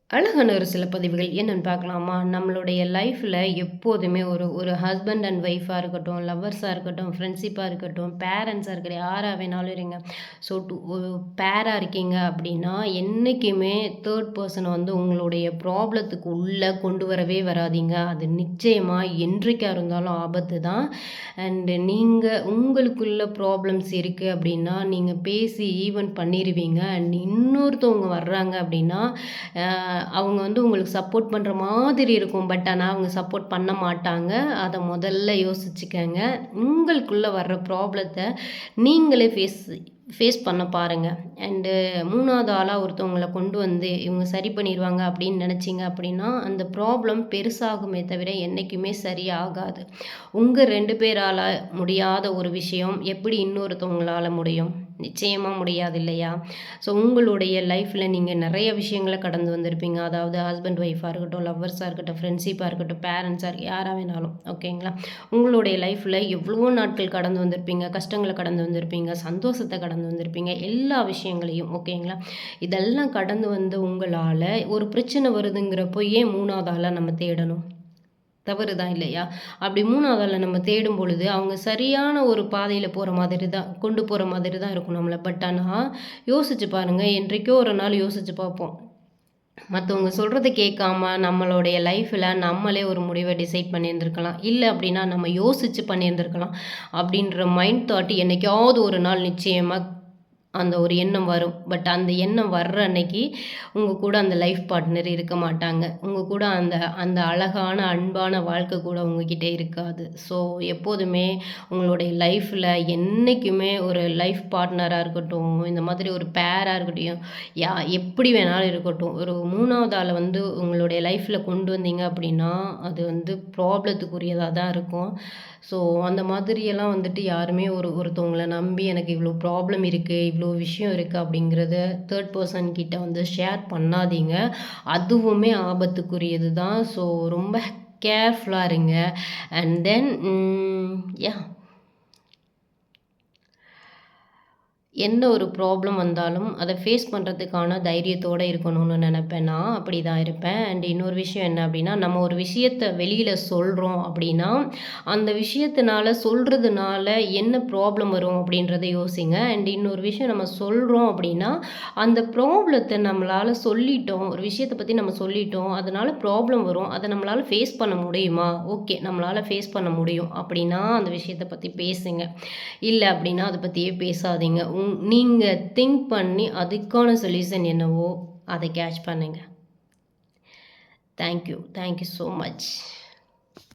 அழகான ஒரு சில பதிவுகள் என்னன்னு பார்க்கலாமா? நம்மளுடைய லைஃப்பில் எப்போதுமே ஒரு ஒரு ஹஸ்பண்ட் அண்ட் ஒய்ஃபாக இருக்கட்டும், லவ்வர்ஸாக இருக்கட்டும், ஃப்ரெண்ட்ஷிப்பாக இருக்கட்டும், பேரண்ட்ஸாக இருக்கட்டும், யாராக வேணாலும் இருங்க. ஸோ ஒரு பேராக இருக்கீங்க அப்படின்னா, என்றைக்குமே தேர்ட் பர்சனை வந்து உங்களுடைய ப்ராப்ளத்துக்கு உள்ளே கொண்டு வரவே வராதீங்க. அது நிச்சயமாக என்றைக்காக இருந்தாலும் ஆபத்து தான். அண்டு நீங்கள் உங்களுக்குள்ள ப்ராப்ளம்ஸ் இருக்குது அப்படின்னா, நீங்கள் பேசி ஈவன் பண்ணிடுவீங்க. அண்ட் இன்னொருத்தவங்க வர்றாங்க அப்படின்னா அவங்க வந்து உங்களுக்கு சப்போர்ட் பண்ணுற மாதிரி இருக்கும். பட் ஆனால் அவங்க சப்போர்ட் பண்ண மாட்டாங்க. அதை முதல்ல யோசிச்சுக்கங்க. உங்களுக்குள்ளே வர்ற ப்ராப்ளத்தை நீங்களே ஃபேஸ் பண்ண பாருங்கள். அண்டு 3வது ஆளாக ஒருத்தவங்கள கொண்டு வந்து இவங்க சரி பண்ணிடுவாங்க அப்படின்னு நினச்சிங்க அப்படின்னா, அந்த ப்ராப்ளம் பெருசாகுமே தவிர என்றைக்குமே சரியாகாது. உங்கள் 2 பேரால் முடியாத ஒரு விஷயம் எப்படி இன்னொருத்தவங்களால் முடியும்? நிச்சயமாக முடியாது இல்லையா? ஸோ உங்களுடைய லைஃப்பில் நீங்கள் நிறைய விஷயங்களை கடந்து வந்திருப்பீங்க. அதாவது ஹஸ்பண்ட் ஒய்ஃபாக இருக்கட்டும், லவ்வர்ஸாக இருக்கட்டும், ஃப்ரெண்ட்ஷிப்பாக இருக்கட்டும், பேரண்ட்ஸாக யாராக வேணாலும் ஓகேங்களா? உங்களுடைய லைஃப்பில் எவ்வளவோ நாட்கள் கடந்து வந்திருப்பீங்க, கஷ்டங்களை கடந்து வந்திருப்பீங்க, சந்தோஷத்தை கடந்து வந்திருப்பீங்க, எல்லா விஷயங்களையும் ஓகேங்களா? இதெல்லாம் கடந்து வந்து உங்களால் ஒரு பிரச்சனை வருதுங்கிறப்போ ஏன் 3வது ஆளாக நம்ம தேடணும்? தவறு தான் இல்லையா? அப்படி 3வது ஆள நம்ம தேடும் பொழுது, அவங்க சரியான ஒரு பாதையில போற மாதிரி தான் கொண்டு போற மாதிரி தான் இருக்கும் நம்மள. பட் ஆனா, யோசிச்சு பாருங்க. என்றைக்கோ ஒரு நாள் யோசிச்சு பார்ப்போம். மத்தவங்க சொல்றத கேட்காம நம்மளுடைய லைஃப்ல நம்மளே ஒரு முடிவ டிசைட் பண்ணியிருந்திருக்கலாம். இல்ல அப்படின்னா, நம்ம யோசிச்சு பண்ணியிருந்திருக்கலாம். அப்படின்ற மைண்ட் தாட் என்னைக்காவது ஒரு நாள் நிச்சயமா அந்த ஒரு எண்ணம் வரும். பட் அந்த எண்ணம் வர்ற அன்னைக்கு உங்கள் கூட அந்த லைஃப் பார்ட்னர் இருக்க மாட்டாங்க. உங்கள் கூட அந்த அந்த அழகான, அன்பான வாழ்க்கை கூட உங்ககிட்ட இருக்காது. ஸோ எப்போதுமே உங்களுடைய லைஃப்பில் என்றைக்குமே ஒரு லைஃப் பார்ட்னராக இருக்கட்டும், இந்த மாதிரி ஒரு பேராக இருக்கட்டும், எப்படி வேணாலும் இருக்கட்டும், ஒரு 3வது ஆளை வந்து உங்களுடைய லைஃப்பில் கொண்டு வந்தீங்க அப்படின்னா, அது வந்து ப்ராப்ளத்துக்குரியதாக தான் இருக்கும். ஸோ அந்த மாதிரியெல்லாம் வந்துட்டு யாருமே ஒருத்தவங்கள நம்பி எனக்கு இவ்வளோ ப்ராப்ளம் இருக்குது, இவ்வளோ விஷயம் இருக்குது அப்படிங்கிறத தேர்ட் பர்சன் கிட்ட வந்து ஷேர் பண்ணாதீங்க. அதுவுமே ஆபத்துக்குரியது தான். ஸோ ரொம்ப கேர்ஃபுல்லாக இருங்க. அண்ட் தென் யா என்ன ஒரு ப்ராப்ளம் வந்தாலும் அதை ஃபேஸ் பண்ணுறதுக்கான தைரியத்தோடு இருக்கணும்னு நினப்பேன். நான் அப்படி தான் இருப்பேன். அண்ட் இன்னொரு விஷயம் என்ன அப்படின்னா, நம்ம ஒரு விஷயத்தை வெளியில் சொல்கிறோம் அப்படின்னா, அந்த விஷயத்தினால சொல்கிறதுனால என்ன ப்ராப்ளம் வரும் அப்படின்றத யோசிங்க. அண்ட் இன்னொரு விஷயம் நம்ம சொல்கிறோம் அப்படின்னா, அந்த ப்ராப்ளத்தை நம்மளால் சொல்லிட்டோம், ஒரு விஷயத்தை பற்றி நம்ம சொல்லிட்டோம், அதனால் ப்ராப்ளம் வரும், அதை நம்மளால் ஃபேஸ் பண்ண முடியுமா? ஓகே, நம்மளால் ஃபேஸ் பண்ண முடியும் அப்படின்னா அந்த விஷயத்தை பற்றி பேசுங்க. இல்லை அப்படின்னா அதை பற்றியே பேசாதீங்க. நீங்கள் திங்க் பண்ணி அதுக்கான சொல்யூஷன் என்னவோ அதை கேட்ச் பண்ணுங்க. Thank you so much.